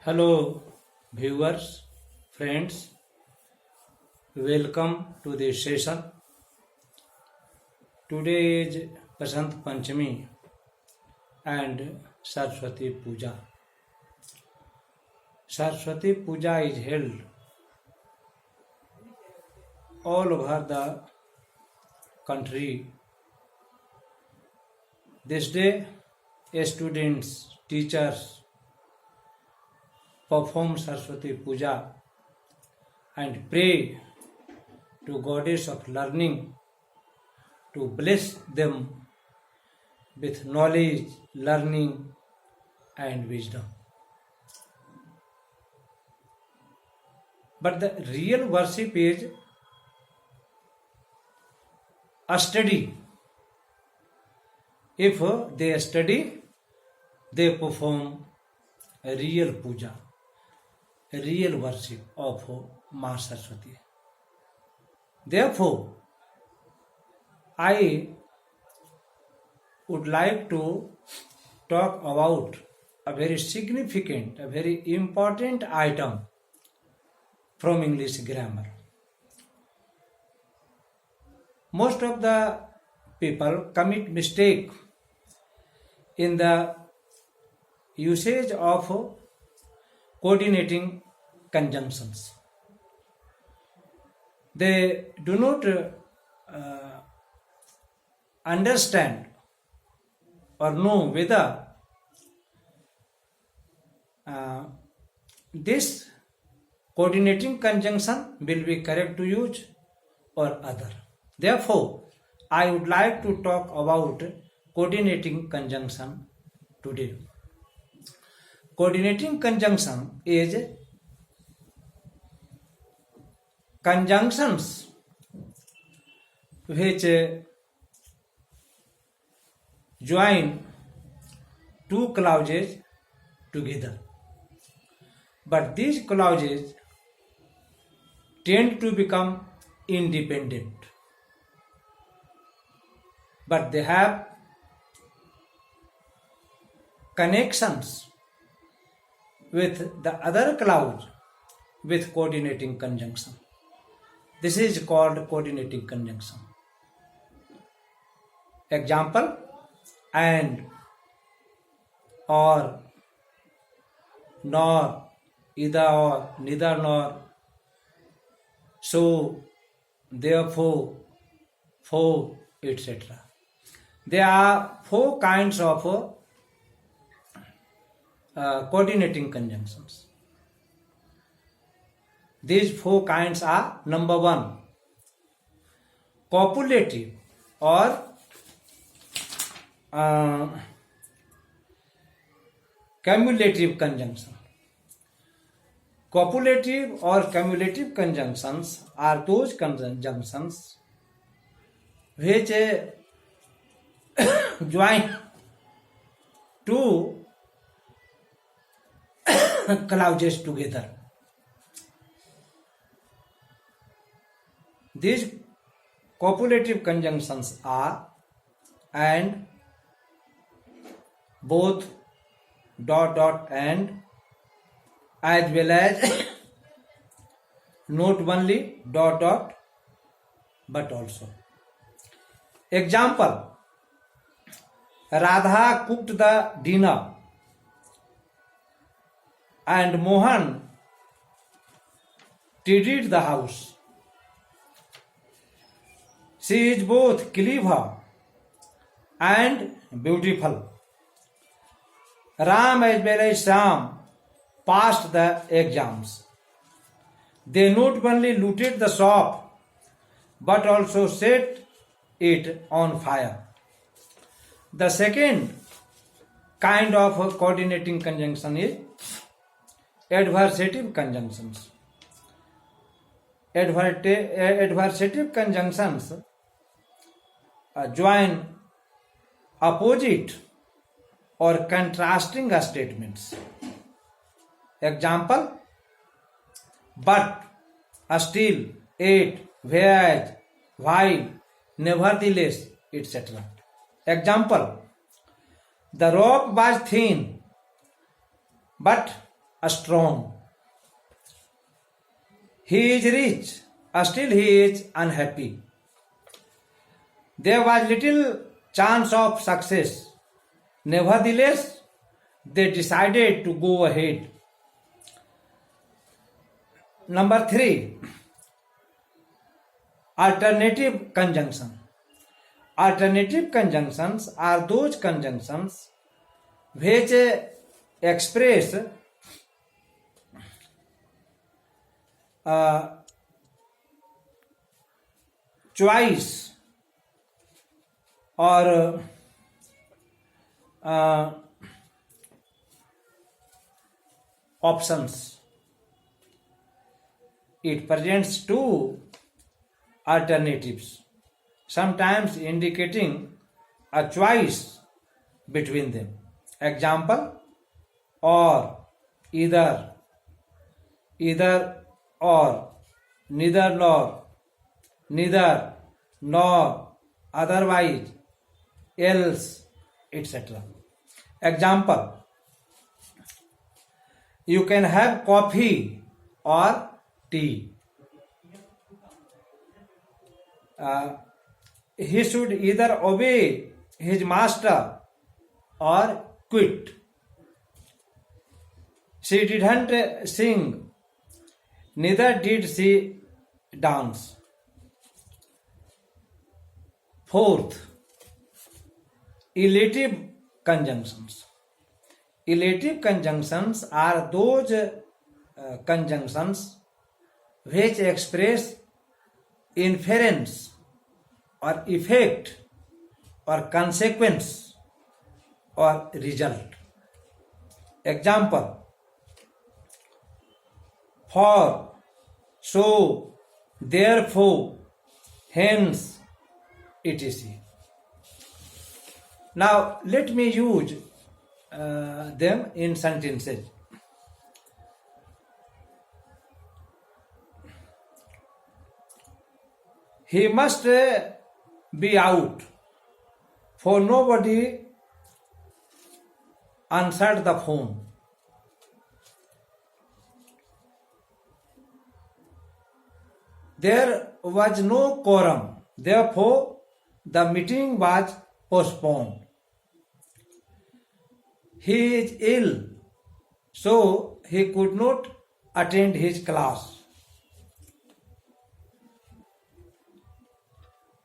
Hello, viewers, friends. Welcome to this session. Today is Basant Panchami and Saraswati Puja. Saraswati Puja is held all over the country. This day, students, teachers perform Saraswati Puja and pray to Goddess of Learning to bless them with knowledge, learning, and wisdom. But the real worship is a study. If they study, they perform a real puja, a real worship of Ma Saraswati. Therefore, I would like to talk about a very significant, a very important item from English grammar. Most of the people commit mistake in the usage of coordinating conjunctions. They do not understand or know whether this coordinating conjunction will be correct to use or other. Therefore, I would like to talk about coordinating conjunction today. Coordinating conjunction is conjunctions which join two clauses together. But these clauses tend to become independent. But they have connections with the other clause with coordinating conjunction. This is called coordinating conjunction. Example: and, or, nor, either or, neither nor, so, therefore, for, etc. There are four kinds of coordinating conjunctions. These four kinds are: number one, copulative or cumulative conjunction. Copulative or cumulative conjunctions are those conjunctions which join two clauses together. These copulative conjunctions are and, both, dot dot and, as well as not only, dot dot, but also. Example: Radha cooked the dinner and Mohan tidied the house. She is both clever and beautiful. Ram as well as Sam passed the exams. They not only looted the shop but also set it on fire. The second kind of coordinating conjunction is adversative conjunctions. Adversative conjunctions join opposite or contrasting statements. Example: but, still, yet, whereas, while, nevertheless, etc. Example: the rock was thin, but strong. He is rich, still he is unhappy. There was little chance of success. Nevertheless, they decided to go ahead. Number 3, alternative conjunction. Alternative conjunctions are those conjunctions which express choice or options. It presents two alternatives, sometimes indicating a choice between them. Example, or, either, either or, neither nor, neither nor, otherwise, else, etc. Example, you can have coffee or tea. He should either obey his master or quit. She didn't sing, neither did she dance. Fourth, elative conjunctions. Elative conjunctions are those conjunctions which express inference or effect or consequence or result. Example, for, so, therefore, hence, etc. Now let me use them in sentences. He must be out, for nobody answered the phone. There was no quorum, therefore the meeting was postponed. He is ill, so he could not attend his class.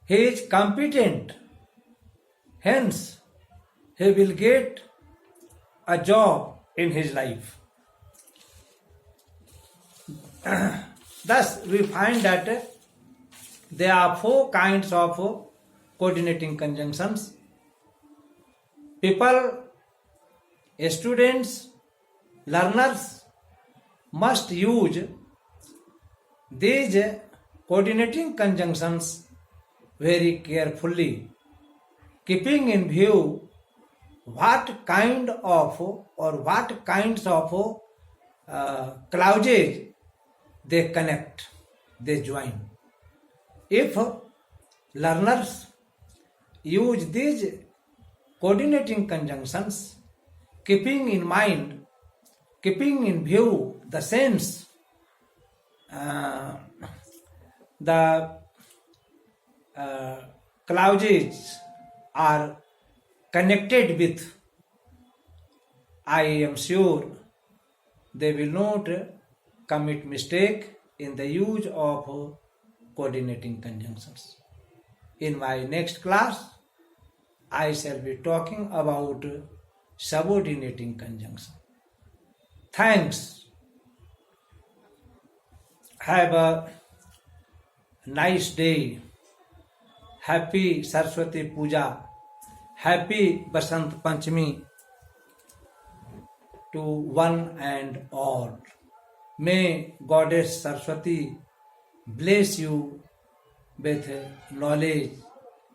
He is competent, hence he will get a job in his life. Thus, we find that there are 4 kinds of coordinating conjunctions. People, students, learners must use these coordinating conjunctions very carefully, keeping in view what kind of or what kinds of clauses they connect, they join. If learners use these coordinating conjunctions, keeping in view the sense, the clauses are connected with, I am sure they will not commit mistake in the use of coordinating conjunctions. In my next class, I shall be talking about subordinating conjunction. Thanks. Have a nice day. Happy Saraswati Puja. Happy Basant Panchami to one and all. May Goddess Saraswati bless you with knowledge,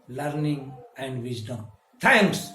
learning and wisdom. Thanks.